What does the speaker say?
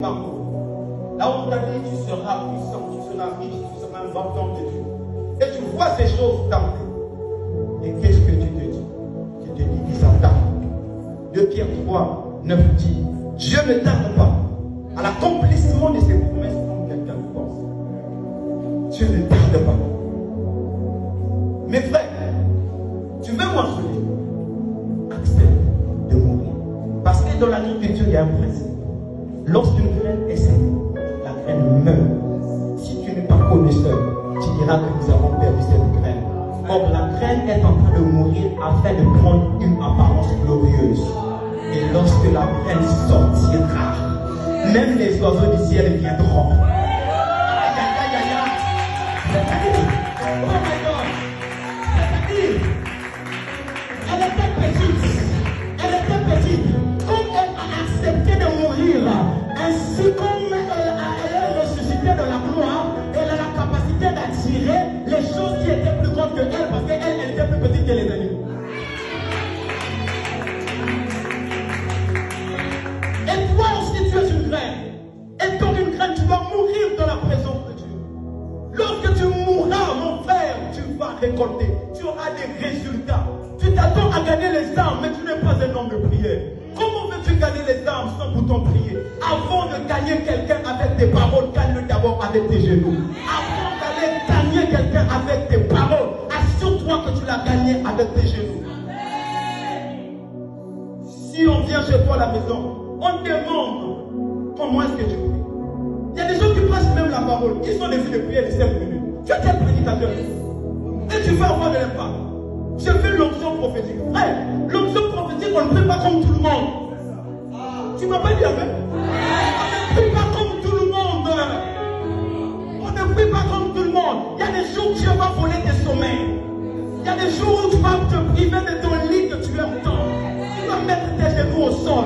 parcours. Là où on t'a dit tu seras puissant, tu seras riche, tu seras un grand homme de Dieu. Et tu vois ces choses tenter. Et qu'est-ce que tu te dis? Tu te dis qu'ils s'attardent. 2 Pierre 3, 9 dit, Dieu ne tarde pas à l'accomplissement de ses promesses comme quelqu'un le pense. Dieu ne tarde pas. Mes frères, tu veux mentionner, accepte de mourir. Parce que dans la vie de Dieu, il y a un principe. Lorsqu'une graine est semée, la graine meurt. Si tu n'es pas connaisseur, tu diras que nous avons perdu cette graine. Or, la graine est en train de mourir afin de prendre une apparence glorieuse. Et lorsque la graine sortira, même les oiseaux du ciel viendront. Aïe, aïe, aïe, aïe, aïe. C'est-à-dire, oh my God, c'est-à-dire, elle était petite. Comme elle a accepté de mourir, ainsi comme elle est ressuscitée de la gloire, elle a la capacité d'attirer les choses qui étaient plus grandes que elle, parce qu'elle était plus petite que les animaux. Et toi aussi tu es une graine. Et comme une graine, tu vas mourir dans la présence de Dieu. Lorsque tu mourras, mon frère, tu vas récolter. Tu auras des résultats. Tu t'attends à gagner les âmes, mais tu n'es pas un homme de prière. Comment veux-tu gagner les âmes sans pourtant prier? Avant de gagner quelqu'un avec tes paroles, gagne-le d'abord avec tes genoux. Avant d'aller gagner quelqu'un avec tes paroles, assure-toi que tu l'as gagné avec tes genoux. Si on vient chez toi à la maison, on te demande comment est-ce que tu pries. Il y a des gens qui prêchent même la parole, qui sont des filles de prière de 5 minutes. Tu es quel prédicateur? Et tu vas avoir de l'impact. Je fais l'onction prophétique. Frère, l'onction prophétique, on ne prie pas comme tout le monde. Tu m'as pas dit avec? On ne prie pas comme tout le monde. On ne prie pas comme tout le monde. Il y a des jours où Dieu va voler tes sommeils. Il y a des jours où tu vas te priver de ton lit que tu aimes tant. Tu vas mettre tes genoux au sol.